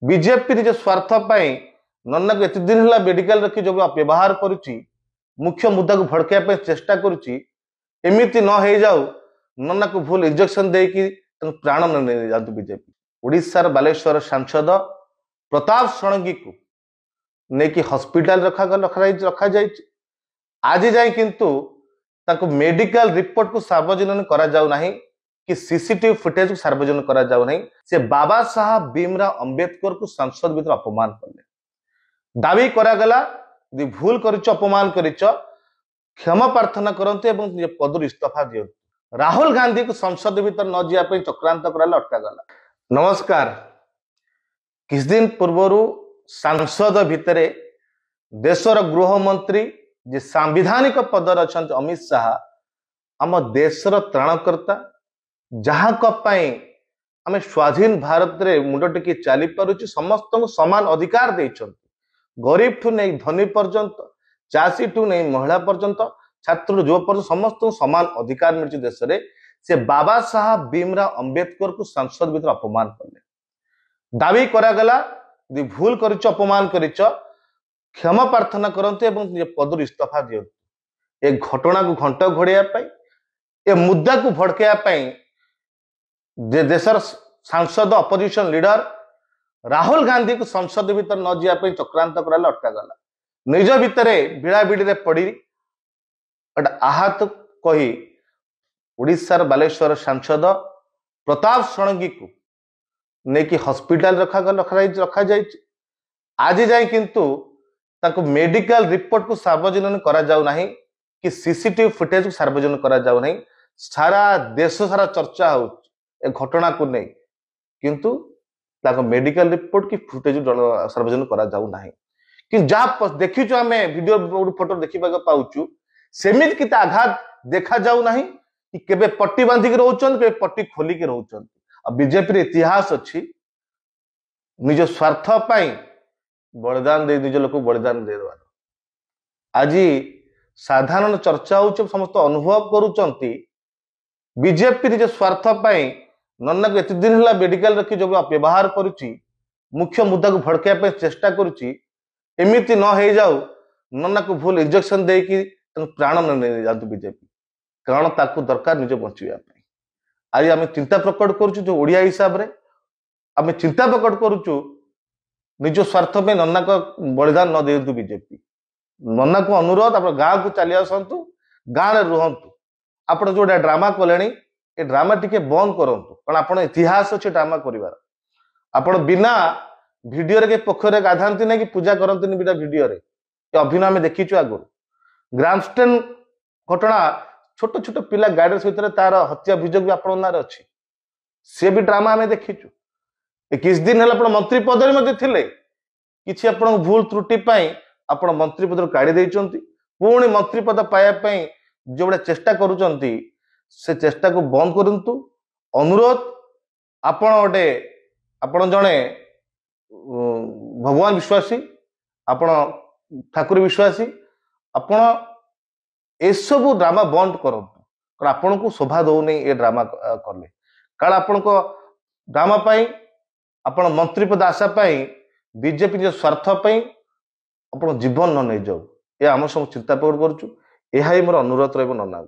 BJP निज स्वार्थ नन्ना को एत दिन है मेडिकल रखी जो व्यवहार करुच्ची मुख्य मुद्दा को भड़कैया चेष्टा करुच्ची एमती न हो जाऊ नन्ना को भूल इंजेक्शन देकी प्राण नहीं जातु बीजेपी उड़ीसार बालेश्वर सांसद प्रताप षडंगी को नेकी हॉस्पिटल रखा जाए आज जाए किंतु ताको मेडिकल रिपोर्ट को सार्वजनिक करा जाऊ नहीं कि सीसीटीवी फुटेज को सार्वजनिक करा जाऊ नहीं से बाबा साहब भीमराव अंबेडकर को संसद भीतर अपमान कले दावी करागला यदि भूल करिच अपमान करिच क्षमा प्रार्थना करते एवं निज पदर इस्तीफा दियंतु राहुल गांधी को संसद भीतर न जावाई चक्रांत कराला अटकागला। नमस्कार। किछ दिन पूर्वर सांसद भितर देशर गृहमंत्री जे सांविधानिक पदर अच्छा अमित शाह आम देशर त्राणकर्ता जहाँ आम स्वाधीन भारत रे मुंड टिके चली पारुची समस्त समान अधिकार देइछन गरीब ठू नहीं धनी पर्यंत चाषी ठू नहीं महिला पर्यंत छात्र युवा पर्यंत समस्त समान अधिकार मिलची देश रे से बाबा साहब भीमराव अंबेडकर को संसद भीतर अपमान कले दावी करागला यदि भूल करिच अपमान करिच क्षमा प्रार्थना करते एवं निज पदर इस्तीफा दियंतु ए घटना को घंट घोड़ाई ए मुद्दा को भड़कैया देशर सांसद अपोजिशन लीडर राहुल गांधी को संसद भीतर न जावाई चक्रांत कराला अटकागला निज भितर भिड़ाभिड़ी पड़ी आहत कही उड़ीसार बालेश्वर सांसद प्रताप षडंगी को नेकी हॉस्पिटल रखा जाए आज जाए किंतु ताको मेडिकल रिपोर्ट को सार्वजनिक करा जाऊ नहीं कि सीसीटीवी फुटेज को सार्वजनिक करा जाऊ नहीं सारा देश सारा चर्चा हो घटना को नहीं किंतु ताको मेडिकल रिपोर्ट की फुटेज सार्वजनिक करा जाऊ नहीं कि जहाँ देखीचु आम वीडियो फोटो देखा पाऊचु सेमित किता आघात देखा जाऊ नहीं कि केबे पट्टी बांधिक रोचन केबे पट्टी खोलिक रोचन बीजेपी इतिहास अच्छी निज स्वार्थ बलिदान दे निज लोक बलिदान दे आज साधारण चर्चा हो समस्त अनुभव करुचंती बीजेपी निज स्वार्थ नन्ना को एत दिन है मेडिकल रखी जो व्यवहार करुच्ची मुख्य मुद्दा को भड़कैया चेष्टा करुच्ची एमती न हो जाऊ नन्ना को भूल इंजेक्शन देकी प्राण नहीं जातु बीजेपी कारण ताकू दरकार निज बचाई आज आम चिंता प्रकट करुचु जो ओडिया हिसाब रे आम चिंता प्रकट करुचु निज स्वार्थ में नन्ना को बलिदान न दिंतु बीजेपी नन्ना को अनुरोध आप गाँव को चली आसतु गाँव में रुहतु आपड़ जो ड्रामा कले ये ड्रामा टिके बंद करूँ कारण आप इतिहास अच्छे ड्रामा कर आप बिना भिडियो के पोखर गाधाती ना कि पूजा करती बिना भिडियो अभिनय आम देखीचु आगु ग्रामस्टैंड घटना छोट छोट पिला गाड़ी सहित तार हत्या अभियोग भी आपण नारे अच्छी सी भी ड्रामा आम देखीचु किछ दिन है मंत्री पद कि भूल त्रुटि आप मंत्री पद काढ़ी देइचंती पुणी मंत्री पद पाइबा जो बड़े चेष्टा करुचंती से चेष्टा को बंद करंतु अनुरोध आपण गोटे आपण जड़े भगवान विश्वासी आपण ठाकुर विश्वासी आपण एसबू ड्रामा बंद करूँ कारण आपण को शोभा दौ नहीं ये ड्रामा कले कारण आपण को ड्रामा आपण मंत्री पद आशा बीजेपी निज स्वार्थ आप जीवन न नहीं जाऊ ये आम सब चिंता प्रकट करुँ यह मोर अनुरोध रहा नन्ना।